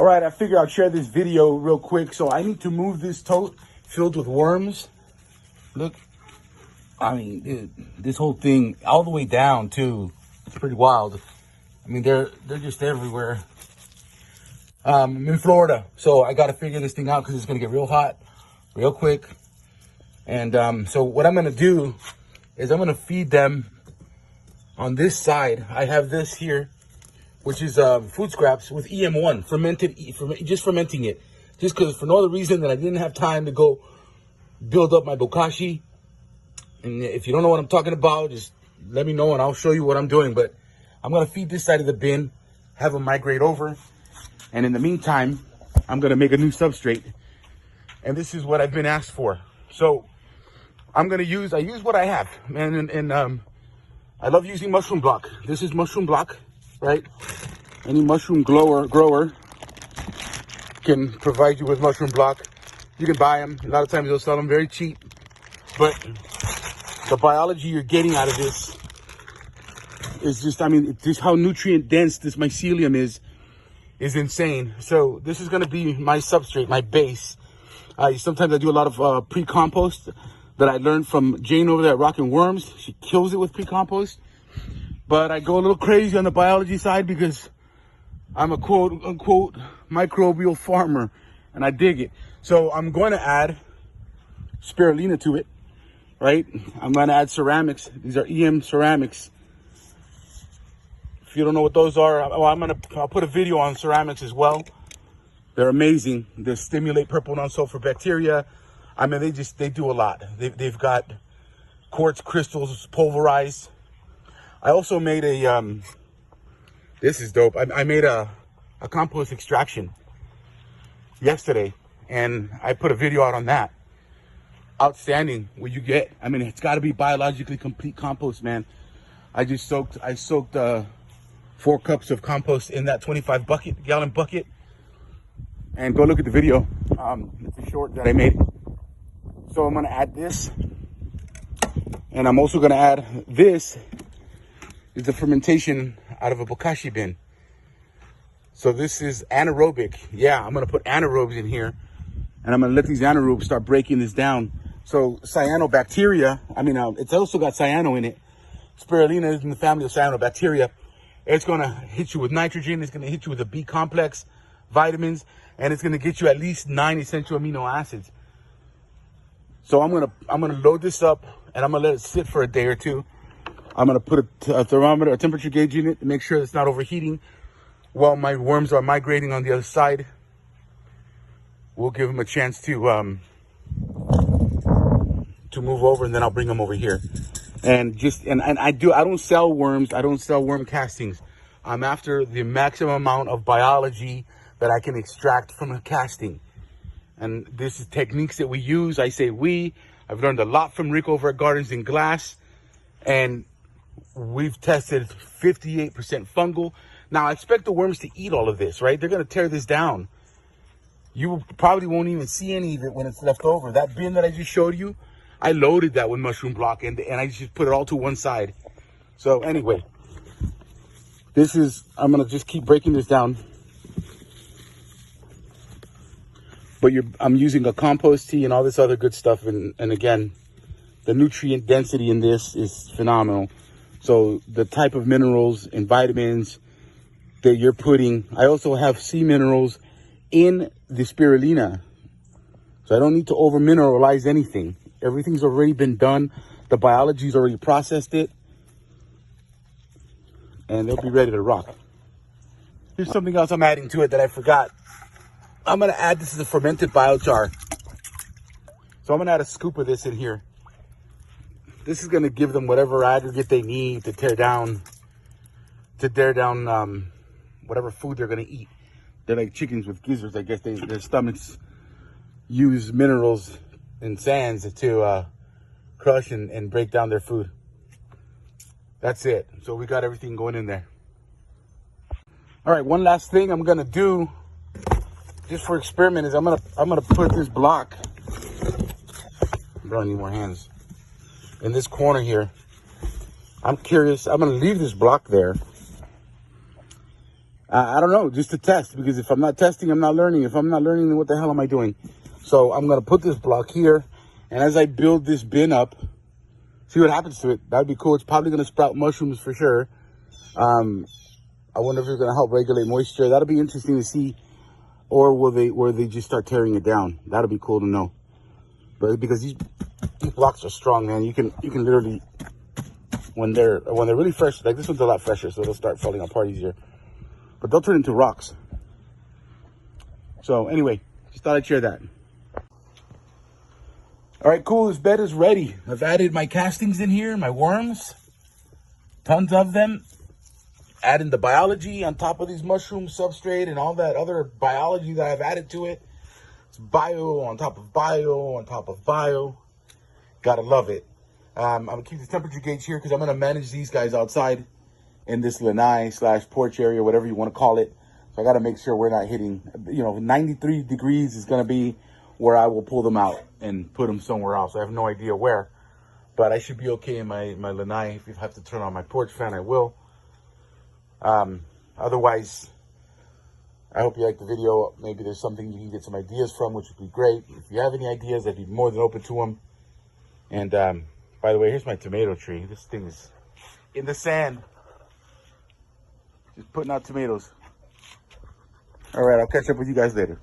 All right, I figure I'll share this video real quick. So I need to move this tote filled with worms. Look, I mean, dude, this whole thing all the way down too. It's pretty wild. I mean, they're just everywhere. I'm in Florida, so I got to figure this thing out because it's gonna get real hot, real quick. And so what I'm gonna do is I'm gonna feed them on this side. I have this here, which is food scraps with EM1, just fermenting it. Just because for no other reason than I didn't have time to go build up my bokashi. And if you don't know what I'm talking about, just let me know and I'll show you what I'm doing. But I'm gonna feed this side of the bin, have them migrate over. And in the meantime, I'm gonna make a new substrate. And this is what I've been asked for. So I use what I have. And I love using mushroom block. This is mushroom block, right? Any mushroom grower can provide you with mushroom block. You can buy them. A lot of times they'll sell them very cheap. But the biology you're getting out of this is just, I mean, just how nutrient dense this mycelium is insane. So this is going to be my substrate, my base. Sometimes I do a lot of pre-compost that I learned from Jane over there at Rockin' Worms. She kills it with pre-compost. But I go a little crazy on the biology side because I'm a quote unquote microbial farmer and I dig it. So I'm going to add spirulina to it, right? I'm going to add ceramics. These are EM ceramics. If you don't know what those are, I'll put a video on ceramics as well. They're amazing. They stimulate purple non-sulfur bacteria. I mean, they do a lot. They've got quartz crystals pulverized. I also made this is dope. I made a compost extraction yesterday, and I put a video out on that. Outstanding what you get. I mean, it's got to be biologically complete compost, man. I soaked 4 cups of compost in that 25-gallon bucket. And go look at the video. It's a short that I made. So I'm going to add this. And I'm also going to add this. It's a fermentation out of a bokashi bin. So this is anaerobic. Yeah, I'm going to put anaerobes in here. And I'm going to let these anaerobes start breaking this down. So cyanobacteria, it's also got cyano in it. Spirulina is in the family of cyanobacteria. It's going to hit you with nitrogen. It's going to hit you with a B complex, vitamins, and it's going to get you at least 9 essential amino acids. So I'm going to load this up and I'm going to let it sit for a day or two. I'm going to put a thermometer, a temperature gauge in it to make sure it's not overheating while my worms are migrating on the other side. We'll give them a chance to move over, and then I'll bring them over here. And I don't sell worms. I don't sell worm castings. I'm after the maximum amount of biology that I can extract from a casting. And this is techniques that we use. I say I've learned a lot from Rick over at Gardens in Glass. And we've tested 58% fungal. Now, I expect the worms to eat all of this, right? They're going to tear this down. You probably won't even see any of it when it's left over. That bin that I just showed you, I loaded that with mushroom block and I just put it all to one side. So anyway, I'm going to just keep breaking this down. But I'm using a compost tea and all this other good stuff. And again, the nutrient density in this is phenomenal. So the type of minerals and vitamins that you're putting, I also have sea minerals in the spirulina. So I don't need to over mineralize anything. Everything's already been done. The biology's already processed it. And they'll be ready to rock. Here's something else I'm adding to it that I forgot. I'm going to add, this is a fermented biochar. So I'm going to add a scoop of this in here. This is going to give them whatever aggregate they need to tear down whatever food they're going to eat. They're like chickens with gizzards. I guess their stomachs use minerals and sands to crush and break down their food. That's it. So we got everything going in there. All right, one last thing I'm going to do just for experiment is I'm gonna put this block. I need more hands. In this corner here. I'm curious. I'm gonna leave this block there. I don't know, just to test, because if I'm not testing, I'm not learning. If I'm not learning, then what the hell am I doing? So I'm going to put this block here, and as I build this bin up, see what happens to it. That'd be cool. It's probably going to sprout mushrooms for sure. I wonder if it's going to help regulate moisture. That'll be interesting to see. Or will they just start tearing it down? That'll be cool to know. But because these blocks are strong, man, you can literally, when they're really fresh, like this one's a lot fresher, so it'll start falling apart easier. But they'll turn into rocks. So anyway, just thought I'd share that. All right, cool. This bed is ready. I've added my castings in here, my worms, tons of them. Adding the biology on top of these mushroom substrate and all that other biology that I've added to it. It's bio on top of bio on top of bio. Gotta love it. I'm gonna keep the temperature gauge here because I'm gonna manage these guys outside in this lanai/porch area, whatever you want to call it. So I gotta make sure we're not hitting, 93 degrees is gonna be where I will pull them out and put them somewhere else. I have no idea where, but I should be okay in my lanai. If I have to turn on my porch fan, I will. Otherwise, I hope you like the video. Maybe there's something you can get some ideas from, which would be great. If you have any ideas, I'd be more than open to them. And by the way, here's my tomato tree. This thing is in the sand, just putting out tomatoes. All right, I'll catch up with you guys later.